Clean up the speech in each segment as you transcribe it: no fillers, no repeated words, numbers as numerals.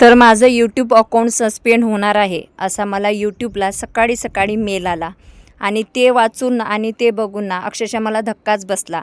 तर माझं YouTube account suspend होणार आहे असा मला यूट्यूबला सकाळी सकाळी मेल आला आणि ते वाचून आणि ते बघून ना अक्षरशः मला धक्काच बसला.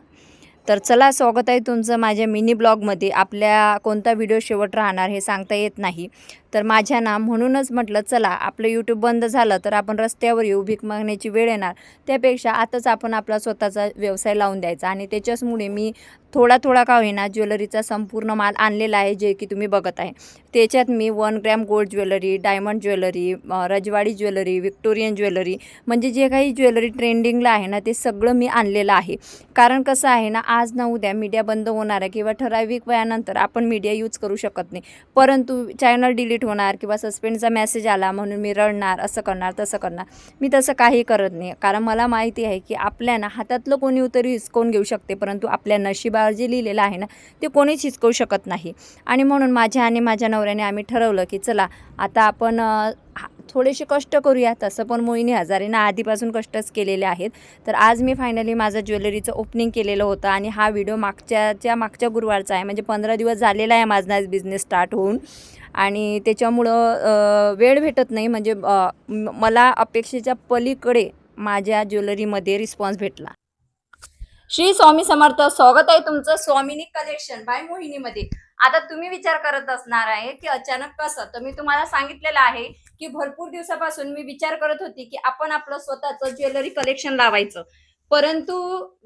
तर चला, स्वागत आहे तुमचं माझ्या मिनी ब्लॉगमध्ये. आपल्या कोणता व्हिडिओ शेवट राहणार हे सांगता येत नाही. तर माझ्या ना म्हणूनच म्हटलं चला, आपलं यूट्यूब बंद झालं तर आपण रस्त्यावर येऊ, भीक मागण्याची वेळ येणार, त्यापेक्षा आताच आपण आपला स्वतःचा व्यवसाय लावून द्यायचा. आणि त्याच्याचमुळे मी थोडा का होईना ज्वेलरीचा संपूर्ण माल आणलेला आहे, जे की तुम्ही बघत आहे. त्याच्यात मी 1 gram gold jewellery, diamond jewellery, रजवाडी ज्वेलरी, व्हिक्टोरियन ज्वेलरी, म्हणजे जे काही ज्वेलरी ट्रेंडिंगला आहे ना ते सगळं मी आणलेलं आहे. कारण कसं आहे ना, आज ना उद्या मीडिया बंद होणार आहे किंवा ठराविक वयानंतर आपण मीडिया यूज करू शकत नाही, परंतु चॅनल डिलीट होणार किंवा सस्पेंडचा मेसेज आला म्हणून मी रडणार, असं करणार तसं करणार. मी तसं काही करत नाही, कारण मला माहिती आहे की आपल्या ना हातातलं कोणी तरी हिसकावून घेऊ शकते, परंतु आपल्या नशिबावर जे लिहिलेलं आहे ना ते कोणीच हिसकवू शकत नाही. आणि म्हणून माझ्या आणि माझ्या नवऱ्याने आम्ही ठरवलं की चला आता आपण थोडेसे कष्ट करूया. तसं पण मोहिनी हजारेनं आधीपासून कष्टच केलेले आहेत. तर आज मी फायनली माझं ज्वेलरीचं ओपनिंग केलेलं होतं आणि हा व्हिडिओ मागच्या गुरुवारचा आहे, म्हणजे 15 दिवस झालेला आहे माझा बिझनेस स्टार्ट होऊन. आणि त्याच्यामुळं वेळ भेटत नाही, म्हणजे मला अपेक्षेच्या पलीकडे माझ्या ज्वेलरीमध्ये रिस्पॉन्स भेटला. श्री स्वामी समर्थ. स्वागत आहे तुमचं स्वामिनी कलेक्शन बाय मोहिनीमध्ये. आता तुम्ही विचार करत असणार आहे की अचानक कसं, तर मी तुम्हाला सांगितलेलं आहे की भरपूर दिवसापासून मी विचार करत होती की आपण आपलं स्वतःचं ज्वेलरी कलेक्शन लावायचं, परंतु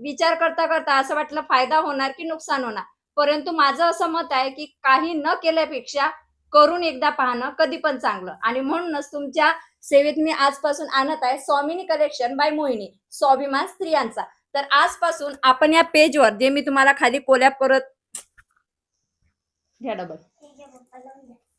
विचार करता करता असं वाटलं फायदा होणार की नुकसान होणार. परंतु माझं असं मत आहे की काही न केल्यापेक्षा करून एकदा पाहणं कधी पण चांगलं. आणि म्हणूनच तुमच्या सेवेत मी आजपासून आणत आहे स्वामिनी कलेक्शन बाय मोहिनी, स्वाभिमान स्त्रियांचा. तर आजपासून आपण या पेजवर, जे मी तुम्हाला खाली कोल्याप परत घ्या डबल,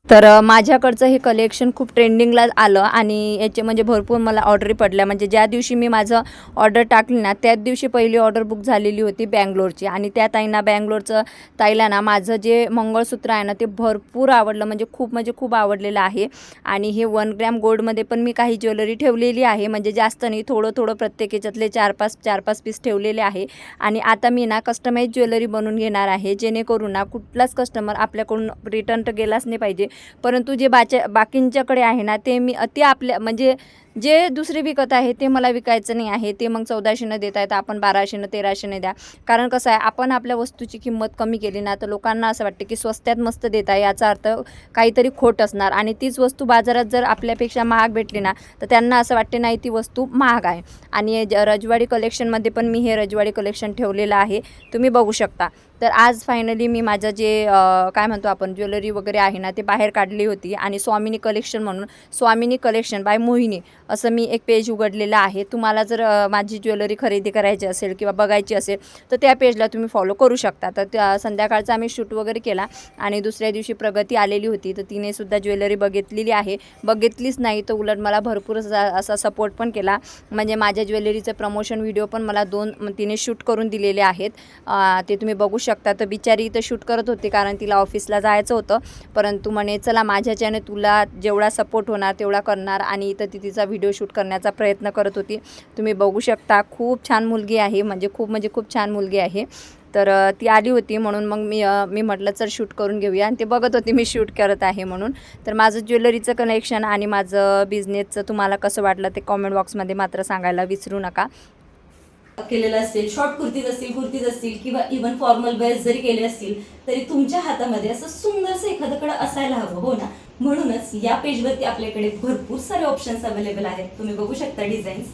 तर माझ्याकडचं हे कलेक्शन खूप ट्रेंडिंगला आलं आणि याचे म्हणजे भरपूर मला ऑर्डरी पडल्या. म्हणजे ज्या दिवशी मी माझं ऑर्डर टाकली ना त्याच दिवशी पहिली ऑर्डर बुक झालेली होती बँगलोरची. आणि त्या ताईला ना माझं जे मंगळसूत्र आहे ना ते भरपूर आवडलं, म्हणजे खूप आवडलेलं आहे. आणि हे 1 ग्रॅम गोल्डमध्ये पण मी काही ज्वेलरी ठेवलेली आहे, म्हणजे जास्त नाही, थोडं प्रत्येक याच्यातले 4-5 पीस ठेवलेले आहे. आणि आता मी ना कस्टमाइज ज्वेलरी बनवून घेणार आहे, जेणेकरून ना कुठलाच कस्टमर आपल्याकडून रिटर्न तर गेलाच नाही पाहिजे. परंतु जे बाकींच्याकडे आहे ना ते मी आपल्या म्हणजे जे दुसरे विकत आहे ते मला विकायचं नाही आहे. ते मग 1400 देत आहेत, आपण 1200 1300 द्या. कारण कसं आहे, आपण आपल्या वस्तूची किंमत कमी केली ना तर लोकांना असं वाटतं की स्वस्त्यात मस्त देत आहे, याचा अर्थ काहीतरी खोट असणार. आणि तीच वस्तू बाजारात जर आपल्यापेक्षा महाग भेटली ना तर त्यांना असं वाटते नाही ती वस्तू महाग आहे. आणि रजवाडी कलेक्शनमध्ये पण मी हे रजवाडी कलेक्शन ठेवलेलं आहे, तुम्ही बघू शकता. तर आज फायनली मी माझं जे काय म्हणतो आपण ज्वेलरी वगैरे आहे ना ते बाहेर काढली होती. आणि स्वामिनी कलेक्शन म्हणून, स्वामिनी कलेक्शन बाय मोहिनी असं मी एक पेज उघडलेलं आहे. तुम्हाला जर माझी ज्वेलरी खरेदी करायची असेल किंवा बघायची असेल तर त्या पेजला तुम्ही फॉलो करू शकता. तर त्या संध्याकाळचा आम्ही शूट वगैरे केला आणि दुसऱ्या दिवशी प्रगती आलेली होती, तर तिने सुद्धा ज्वेलरी बघितलेली आहे. बघितलीच नाही तर उलट मला भरपूर असा सपोर्ट पण केला. म्हणजे माझ्या ज्वेलरीचं प्रमोशन व्हिडिओ पण मला तिने शूट करून दिलेले आहेत, ते तुम्ही बघू शकता. तर बिचारी इथं शूट करत होती कारण तिला ऑफिसला जायचं होतं, परंतु म्हणे चला माझ्याच्याने तुला जेवढा सपोर्ट होणार तेवढा करणार. आणि इथं ती तिचा व्हिडिओ शूट करण्याचा प्रयत्न करत होती, तुम्ही बघू शकता. खूप छान मुलगी आहे, म्हणजे खूप छान मुलगी आहे. तर ती आली होती म्हणून मग मी म्हटलं चल शूट करून घेऊया, आणि ते बघत होती मी शूट करत आहे म्हणून. तर माझं ज्वेलरीचं कलेक्शन आणि माझं बिझनेसचं तुम्हाला कसं वाटलं ते कॉमेंट बॉक्समध्ये मात्र सांगायला विसरू नका. केलेलं असेल, शॉर्ट कुर्तीज असतील किंवा इव्हन फॉर्मल वेअर्स जरी केले असतील तरी तुमच्या हातामध्ये असं सुंदरसं एखादंकडे असायला हवं, हो ना. म्हणूनच या पेजवरती आपल्याकडे भरपूर सारे ऑप्शन्स अवेलेबल आहेत, तुम्ही बघू शकता. डिझाईन्स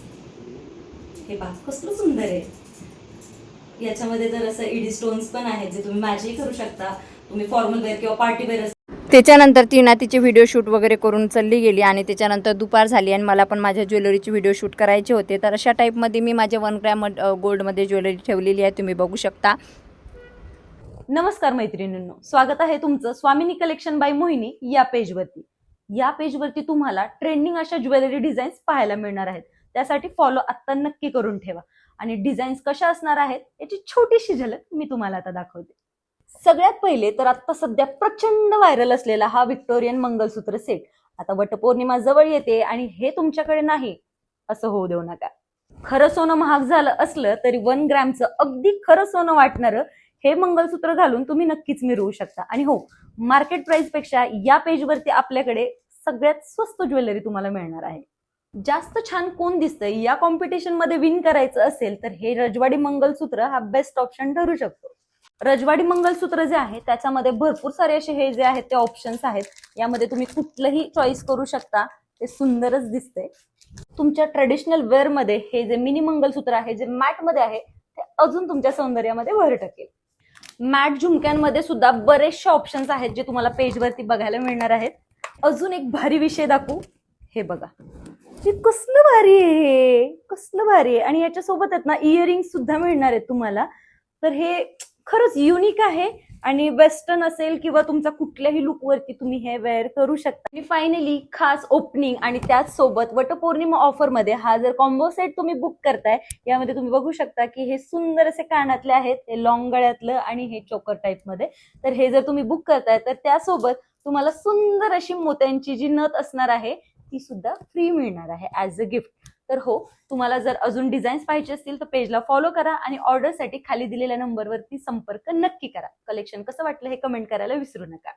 हे पहा कसलं सुंदर आहे. याच्यामध्ये तर असं ईडी स्टोन्स पण आहेत जे तुम्ही मॅचही करू शकता. तुम्ही फॉर्मल वेअर किंवा पार्टी वेअर. त्याच्यानंतर ती ना तिचे व्हिडिओ शूट वगैरे करून चालली गेली आणि त्याच्यानंतर दुपार झाली आणि मला पण माझ्या ज्वेलरीचे व्हिडिओ शूट करायचे होते. तर अशा टाईपमध्ये मी माझ्या 1 ग्रॅम गोल्डमध्ये ज्वेलरी ठेवलेली आहे, तुम्ही बघू शकता. नमस्कार मैत्रिणींनो, स्वागत आहे तुमचं स्वामिनी कलेक्शन बाय मोहिनी या पेजवरती. या पेजवरती तुम्हाला ट्रेंडिंग अशा ज्वेलरी डिझाईन्स पाहायला मिळणार आहेत, त्यासाठी फॉलो आत्ता नक्की करून ठेवा. आणि डिझाईन्स कशा असणार आहेत याची छोटीशी झलक मी तुम्हाला आता दाखवते. सगळ्यात पहिले तर आता सध्या प्रचंड व्हायरल असलेला हा व्हिक्टोरियन मंगलसूत्र सेट. आता वटपौर्णिमा जवळ येते आणि हे तुमच्याकडे नाही असं होऊ देऊ नका. खरं सोनं महाग झालं असलं तरी 1 ग्रॅमचं अगदी खरं सोनं वाटणारं हे मंगळसूत्र घालून तुम्ही नक्कीच मिरवू शकता. आणि हो, मार्केट प्राइस पेक्षा या पेजवरती आपल्याकडे सगळ्यात स्वस्त ज्वेलरी तुम्हाला मिळणार आहे. जास्त छान कोण दिसतंय या कॉम्पिटिशन मध्ये विन करायचं असेल तर हे रजवाडी मंगळसूत्र हा बेस्ट ऑप्शन ठरू शकतो. रजवाडी मंगळसूत्र जे आहे त्याच्यामध्ये भरपूर सारे असे हे जे आहेत ते ऑप्शन्स आहेत. यामध्ये तुम्ही कुठलंही चॉईस करू शकता, ते सुंदरच दिसतंय. तुमच्या ट्रेडिशनल वेअर मध्ये हे जे मिनी मंगळसूत्र आहे, जे मॅट मध्ये आहे, ते अजून तुमच्या सौंदर्यामध्ये भर टाकेल. मॅट झुमक्यांमध्ये सुद्धा बरेचसे ऑप्शन्स आहेत जे तुम्हाला पेजवरती बघायला मिळणार आहेत. अजून एक भारी विषय दाखवू, हे बघा, हे कसलं भारी आहे, कसलं भारी आहे. आणि याच्यासोबत आहेत ना इयरिंग सुद्धा मिळणार आहेत तुम्हाला. तर हे खरंच युनिक आहे आणि वेस्टर्न असेल किंवा तुमचा कुठल्याही लुकवरती तुम्ही हे वेअर करू शकता. आणि फायनली खास ओपनिंग आणि त्याच सोबत वटपौर्णिमा ऑफर मध्ये हा जर कॉम्बो सेट तुम्ही बुक करताय, यामध्ये तुम्ही बघू शकता की हे सुंदर असे कानातले आहेत, हे लॉंग गळ्यातलं आणि हे चोकर टाईप मध्ये. तर हे जर तुम्ही बुक करताय तर त्यासोबत तुम्हाला सुंदर अशी मोत्यांची जी नथ असणार आहे ती सुद्धा फ्री मिळणार आहे ऍज अ गिफ्ट. तर हो, तुम्हाला जर अजून डिझाईन्स पाहिजे असतील तर पेजला फॉलो करा आणि ऑर्डरसाठी खाली दिलेल्या नंबरवरती संपर्क नक्की करा. कलेक्शन कसं वाटलं हे कमेंट करायला विसरू नका.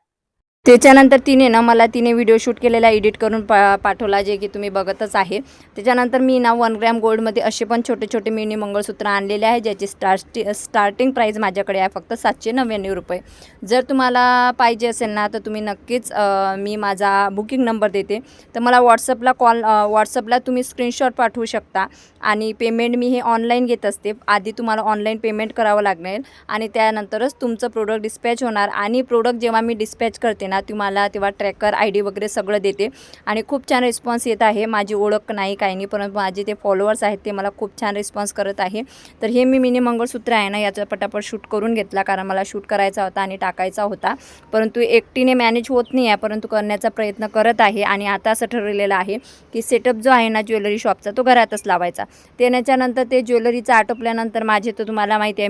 त्याच्यानंतर तिने व्हिडिओ शूट केलेला एडिट करून पाठवला, जे की तुम्ही बघतच आहे. त्याच्यानंतर मी 1 ग्रॅम गोल्डमध्ये असे पण छोटे छोटे मिनी मंगळसूत्र आणलेले आहे, ज्याची स्टार्टिंग प्राईस माझ्याकडे आहे फक्त 799 रुपये. जर तुम्हाला पाहिजे असेल ना तर तुम्ही नक्कीच मी माझा बुकिंग नंबर देते, तर मला व्हॉट्सअपला तुम्ही स्क्रीनशॉट पाठवू शकता. आणि पेमेंट मी हे ऑनलाईन घेत असते. आधी तुम्हाला ऑनलाईन पेमेंट करावं लागेल आणि त्यानंतरच तुमचं प्रोडक्ट डिस्पॅच होणार. आणि प्रोडक्ट जेव्हा मी डिस्पॅच करते ना तुम्हाला तेव्हा ट्रॅकर ID वगैरे सगळं देते आणि खूप छान रिस्पॉन्स येत आहे. माझी ओळख नाही काही नाही, परंतु माझे ते फॉलोअर्स आहेत ते मला खूप छान रिस्पॉन्स करत आहे. तर हे मी मिनी मंगळसूत्र आहे ना याचा पटापट शूट करून घेतला, कारण मला शूट करायचा होता आणि टाकायचा होता, परंतु एकटीने मॅनेज होत नाही आहे, परंतु करण्याचा प्रयत्न करत आहे. आणि आता असं ठरलेलं आहे की सेटअप जो आहे ना ज्वेलरी शॉपचा तो घरातच लावायचा. त्याच्यानंतर ते ज्वेलरीचं आटोपल्यानंतर माझे तर तुम्हाला माहिती आहे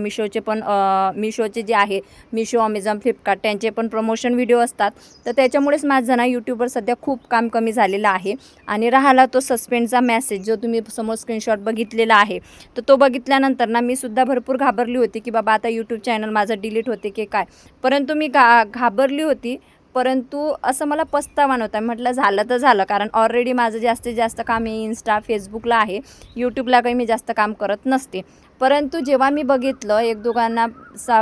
मिशोचे जे आहे, मिशो, अमेझॉन, फ्लिपकार्ट त्यांचे पण प्रमोशन व्हिडिओ असतात. तर त्याच्यामुळेच माझं ना यूट्यूबवर सध्या खूप काम कमी झालेलं आहे. आणि राहिला तो सस्पेंडचा मेसेज जो तुम्ही समोर स्क्रीनशॉट बघितलेला आहे, तर तो बघितल्यानंतर ना मी सुद्धा भरपूर घाबरली होती की बाबा आता यूट्यूब चॅनल माझं डिलीट होते की काय. परंतु मी घाबरली होती, परंतु असं मला पस्तावा नव्हता. म्हटलं झालं तर झालं, कारण ऑलरेडी माझं जास्तीत जास्त काम हे इंस्टा, फेसबुकला आहे. यूट्यूबला काही मी जास्त काम करत नसते. परंतु जेव्हा मी बघितलं, एक दोघांना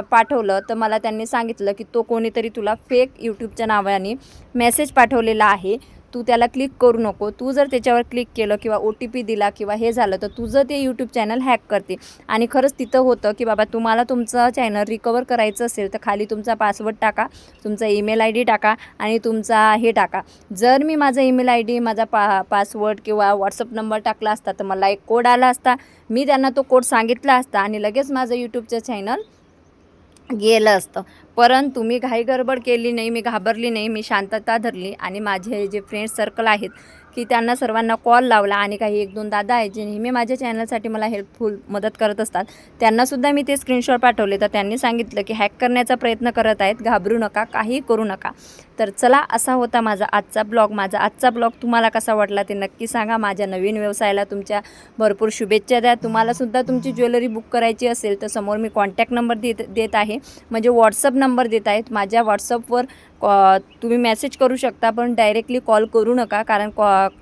पाठवलं, तर मला त्यांनी सांगितलं की तो कोणीतरी तुला फेक यूट्यूबच्या नावाने मेसेज पाठवलेला आहे, तू त्याला क्लिक करू नको. तू जर त्याच्यावर क्लिक केलं किंवा OTP दिला किंवा हे झालं तर तुझं ते यूट्यूब चॅनल हॅक करते. आणि खरंच तिथं होतं की बाबा तुम्हाला तुमचं चॅनल रिकवर करायचं असेल तर खाली तुमचा पासवर्ड टाका, तुमचा ईमेल ID टाका आणि तुमचा हे टाका. जर मी माझा ईमेल ID, माझा पासवर्ड किंवा व्हॉट्सअप नंबर टाकला असता तर मला एक कोड आला असता, मी त्यांना तो कोड सांगितला असता आणि लगेच माझं यूट्यूबचं चॅनल गेलं असतं. परंतु मी घाई गडबड केली नाही, मी घाबरली नाही, मी शांतता धरली आणि माझे जे फ्रेंड्स सर्कल आहेत की त्यांना सर्वांना कॉल लावला. आणि काही 1-2 दादा आहेत जे नेहमी माझ्या चॅनलसाठी मला हेल्पफुल मदत करत असतात, त्यांनासुद्धा मी ते स्क्रीनशॉट पाठवले. तर त्यांनी सांगितलं की हॅक करण्याचा प्रयत्न करत आहेत, घाबरू नका, काही करू नका. तर चला, असा होता माझा आजचा ब्लॉग. माझा आजचा ब्लॉग तुम्हाला कसा वाटला ते नक्की सांगा. माझ्या नवीन व्यवसायाला तुमच्या भरपूर शुभेच्छा द्या. तुम्हालासुद्धा तुमची ज्वेलरी बुक करायची असेल तर समोर मी कॉन्टॅक्ट नंबर देत आहे, म्हणजे व्हॉट्सअप नंबर देत आहेत. माझ्या व्हॉट्सअपवर तुम्ही मेसेज करू शकता, पण डायरेक्टली कॉल करू नका, कारण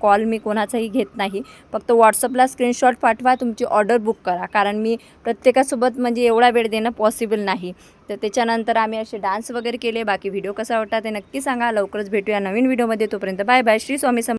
कॉल मी कोणाचाही घेत नाही. फक्त व्हॉट्सअपला स्क्रीनशॉट पाठवा, तुमची ऑर्डर बुक करा, कारण मी प्रत्येकासोबत म्हणजे एवढा वेळ देणं पॉसिबल नाही. तर त्याच्यानंतर आम्ही असे डान्स वगैरे केले. बाकी व्हिडिओ कसा वाटला ते नक्की सांगा. लवकरच भेटूया नवीन व्हिडिओमध्ये. तोपर्यंत बाय बाय. श्री स्वामी समर्थ.